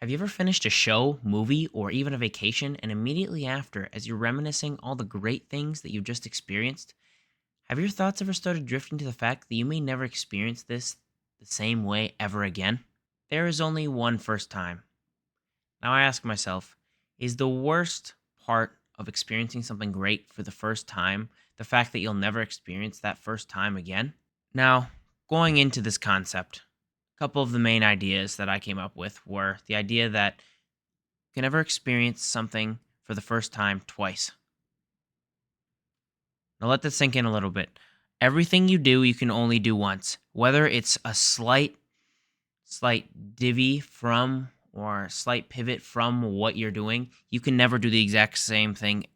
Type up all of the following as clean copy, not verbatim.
Have you ever finished a show, movie, or even a vacation, and immediately after, as you're reminiscing all the great things that you just experienced, have your thoughts ever started drifting to the fact that you may never experience this the same way ever again? There is only one first time. Now I ask myself, is the worst part of experiencing something great for the first time the fact that you'll never experience that first time again? Now, going into this concept, a couple of the main ideas that I came up with were the idea that you can never experience something for the first time twice. Now let that sink in a little bit. Everything you do, you can only do once. Whether it's a slight divvy from or a slight pivot from what you're doing, you can never do the exact same thing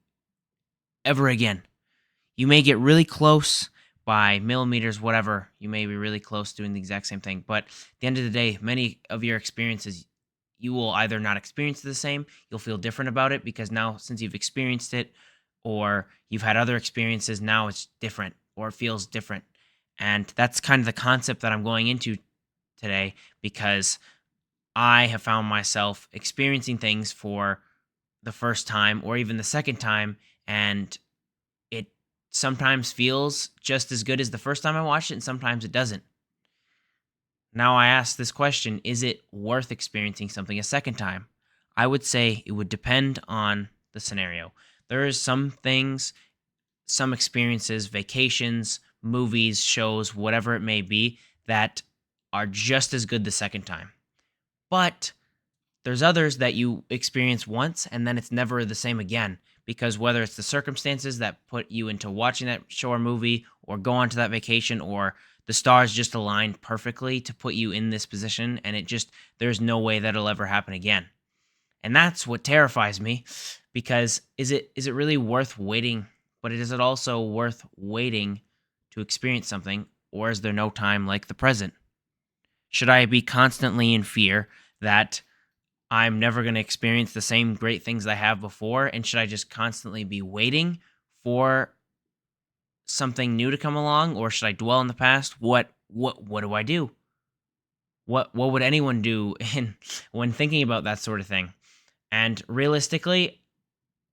ever again. You may get really close by millimeters, whatever. You may be really close doing the exact same thing. But at the end of the day, many of your experiences, you will either not experience the same, you'll feel different about it because now, since you've experienced it, or you've had other experiences, now it's different or it feels different. And that's kind of the concept that I'm going into today because I have found myself experiencing things for the first time or even the second time, and it sometimes feels just as good as the first time I watched it, and sometimes it doesn't. Now, I ask this question: is it worth experiencing something a second time? I would say it would depend on the scenario. There is some things, some experiences, vacations, movies, shows, whatever it may be, that are just as good the second time. But there's others that you experience once and then it's never the same again because whether it's the circumstances that put you into watching that show or movie or go on to that vacation or the stars just aligned perfectly to put you in this position and it just there's no way that'll ever happen again. And that's what terrifies me because is it really worth waiting, but is it also worth waiting to experience something, or is there no time like the present? Should I be constantly in fear that I'm never going to experience the same great things I have before? And should I just constantly be waiting for something new to come along, or should I dwell in the past? What do I do? What would anyone do in when thinking about that sort of thing? And realistically,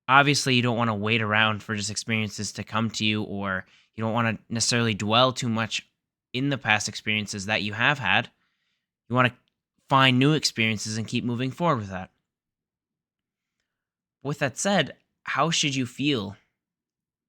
obviously you don't want to wait around for just experiences to come to you, or you don't want to necessarily dwell too much in the past experiences that you have had. You want to find new experiences and keep moving forward with that. With that said, how should you feel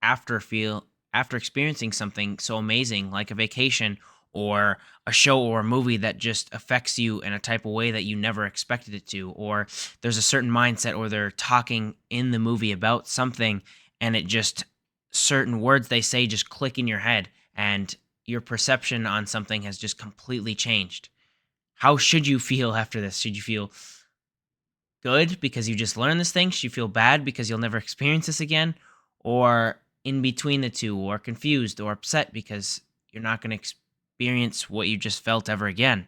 after experiencing something so amazing like a vacation or a show or a movie that just affects you in a type of way that you never expected it to, or there's a certain mindset or they're talking in the movie about something and it just certain words they say just click in your head and your perception on something has just completely changed. How should you feel after this? Should you feel good because you just learned this thing? Should you feel bad because you'll never experience this again? Or in between the two, or confused or upset because you're not going to experience what you just felt ever again?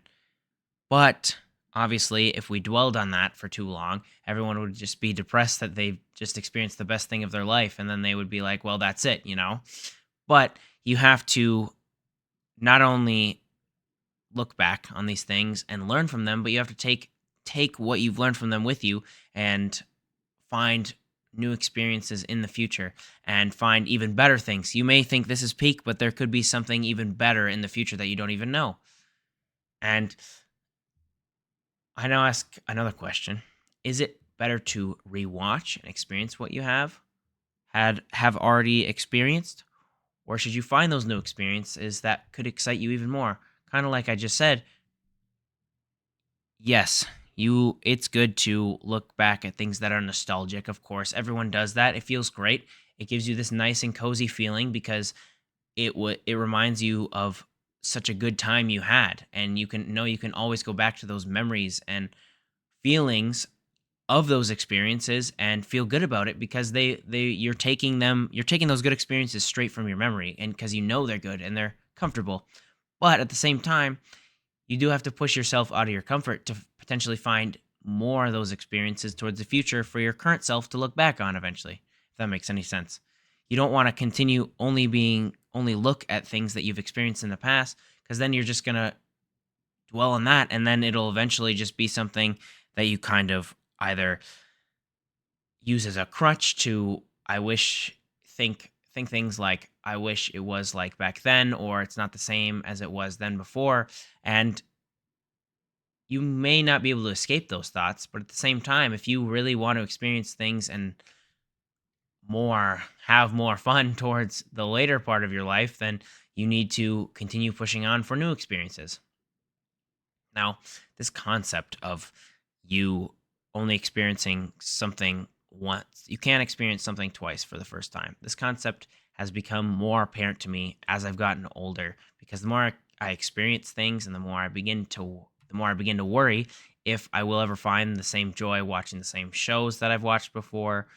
But obviously, if we dwelled on that for too long, everyone would just be depressed that they've just experienced the best thing of their life. And then they would be like, well, that's it? But you have to not only look back on these things and learn from them, but you have to take what you've learned from them with you and find new experiences in the future and find even better things. You may think this is peak, but there could be something even better in the future that you don't even know. And I now ask another question. Is it better to rewatch and experience what you have already experienced? Or should you find those new experiences that could excite you even more? Kind of like I just said, yes, it's good to look back at things that are nostalgic, of course. Everyone does that. It feels great. It gives you this nice and cozy feeling because it reminds you of such a good time you had, and you can always go back to those memories and feelings of those experiences and feel good about it because you're taking those good experiences straight from your memory, and because they're good and they're comfortable. But at the same time, you do have to push yourself out of your comfort to potentially find more of those experiences towards the future for your current self to look back on eventually, if that makes any sense. You don't want to continue only look at things that you've experienced in the past, because then you're just going to dwell on that, and then it'll eventually just be something that you kind of either use as a crutch to I wish think things like I wish it was like back then, or it's not the same as it was then before. And you may not be able to escape those thoughts, but at the same time, if you really want to experience things and have more fun towards the later part of your life, then you need to continue pushing on for new experiences. Now, this concept of you only experiencing something once, you can't experience something twice for the first time. This concept has become more apparent to me as I've gotten older, because the more I experience things and the more I begin to worry if I will ever find the same joy watching the same shows that I've watched before,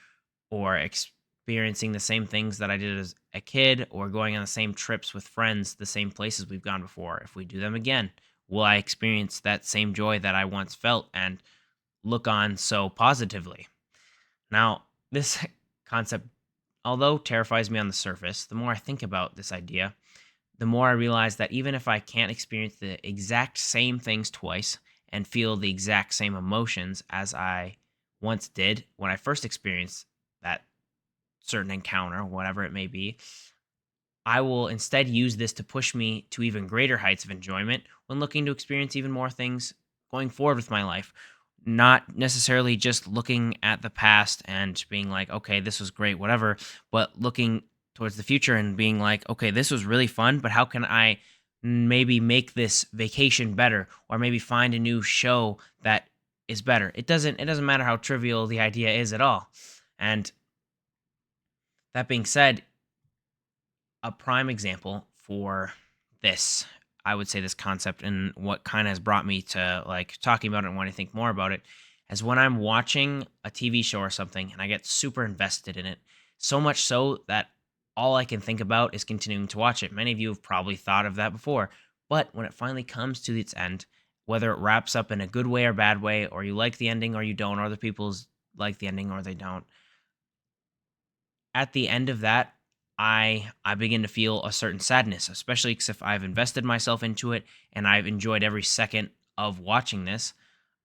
or experiencing the same things that I did as a kid, or going on the same trips with friends, the same places we've gone before. If we do them again, will I experience that same joy that I once felt and look on so positively? Now, this concept, although terrifies me on the surface, the more I think about this idea, the more I realize that even if I can't experience the exact same things twice and feel the exact same emotions as I once did when I first experienced that certain encounter, whatever it may be, I will instead use this to push me to even greater heights of enjoyment when looking to experience even more things going forward with my life. Not necessarily just looking at the past and being like, okay, this was great, whatever, but looking towards the future and being like, okay, this was really fun, but how can I maybe make this vacation better, or maybe find a new show that is better? It doesn't matter how trivial the idea is at all. And that being said, a prime example for this, I would say, this concept, and what kind of has brought me to like talking about it and wanting to think more about it, is when I'm watching a TV show or something and I get super invested in it, so much so that all I can think about is continuing to watch it. Many of you have probably thought of that before, but when it finally comes to its end, whether it wraps up in a good way or bad way, or you like the ending or you don't, or other people's like the ending or they don't, at the end of that, I begin to feel a certain sadness, especially 'cause if I've invested myself into it and I've enjoyed every second of watching this.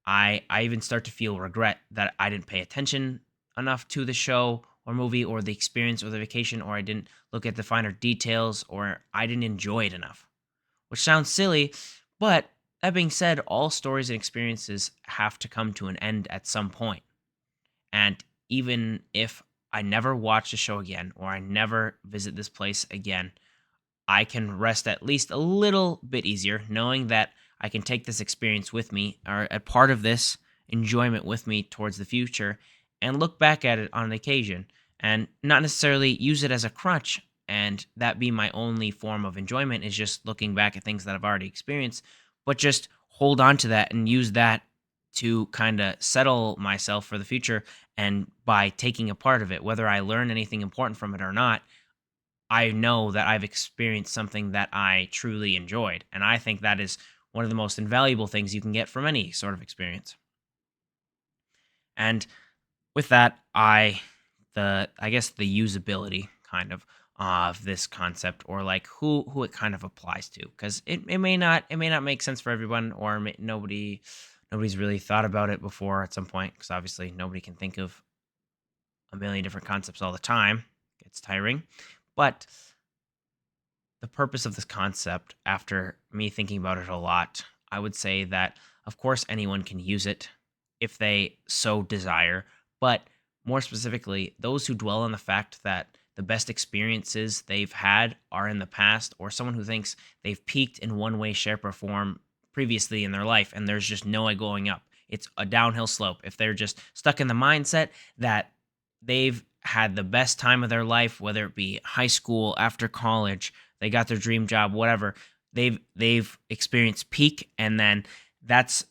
I even start to feel regret that I didn't pay attention enough to the show or movie or the experience or the vacation, or I didn't look at the finer details, or I didn't enjoy it enough. Which sounds silly, but that being said, all stories and experiences have to come to an end at some point. And even if I never watch the show again, or I never visit this place again, I can rest at least a little bit easier knowing that I can take this experience with me, or a part of this enjoyment with me towards the future, and look back at it on an occasion and not necessarily use it as a crutch. And that be my only form of enjoyment, is just looking back at things that I've already experienced, but just hold on to that and use that to kind of settle myself for the future. And by taking a part of it, whether I learn anything important from it or not, I know that I've experienced something that I truly enjoyed. And I think that is one of the most invaluable things you can get from any sort of experience. And with that, I guess the usability kind of this concept, or like who it kind of applies to, because it may not make sense for everyone, or nobody's really thought about it before at some point, because obviously nobody can think of a million different concepts all the time. It's tiring. But the purpose of this concept, after me thinking about it a lot, I would say that, of course, anyone can use it if they so desire. But more specifically, those who dwell on the fact that the best experiences they've had are in the past, or someone who thinks they've peaked in one way, shape, or form previously in their life, and there's just no way going up. It's a downhill slope. If they're just stuck in the mindset that they've had the best time of their life, whether it be high school, after college, they got their dream job, whatever. They've experienced peak, and then that's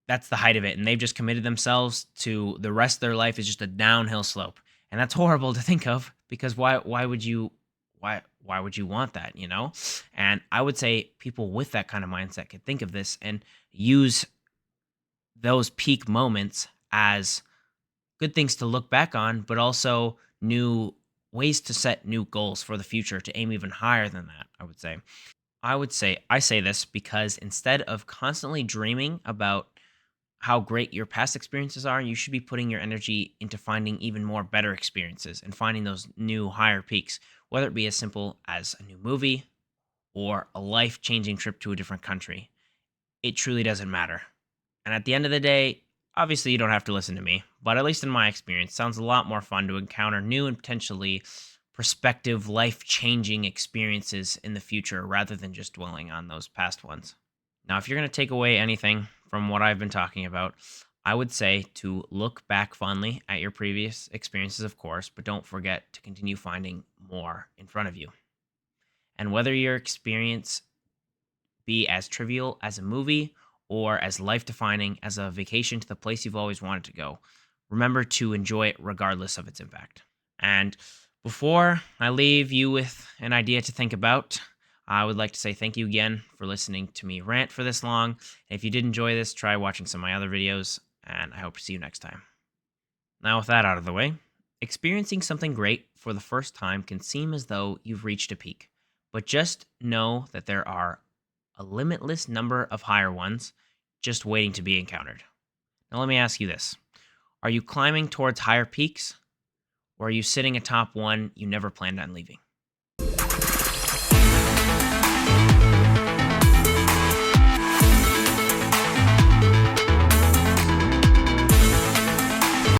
that's the height of it, and they've just committed themselves to the rest of their life is just a downhill slope. And that's horrible to think of, because why would you want that, you know? And I would say people with that kind of mindset could think of this and use those peak moments as good things to look back on, but also new ways to set new goals for the future to aim even higher than that, I would say. I say this because instead of constantly dreaming about how great your past experiences are, you should be putting your energy into finding even more better experiences and finding those new higher peaks, whether it be as simple as a new movie or a life changing trip to a different country. It truly doesn't matter. And at the end of the day, obviously you don't have to listen to me, but at least in my experience, it sounds a lot more fun to encounter new and potentially prospective life changing experiences in the future rather than just dwelling on those past ones. Now, if you're going to take away anything from what I've been talking about, I would say to look back fondly at your previous experiences, of course, but don't forget to continue finding more in front of you. And whether your experience be as trivial as a movie or as life defining as a vacation to the place you've always wanted to go, remember to enjoy it regardless of its impact. And before I leave you with an idea to think about, I would like to say thank you again for listening to me rant for this long. And if you did enjoy this, try watching some of my other videos, and I hope to see you next time. Now, with that out of the way, experiencing something great for the first time can seem as though you've reached a peak, but just know that there are a limitless number of higher ones just waiting to be encountered. Now, let me ask you this. Are you climbing towards higher peaks, or are you sitting atop one you never planned on leaving?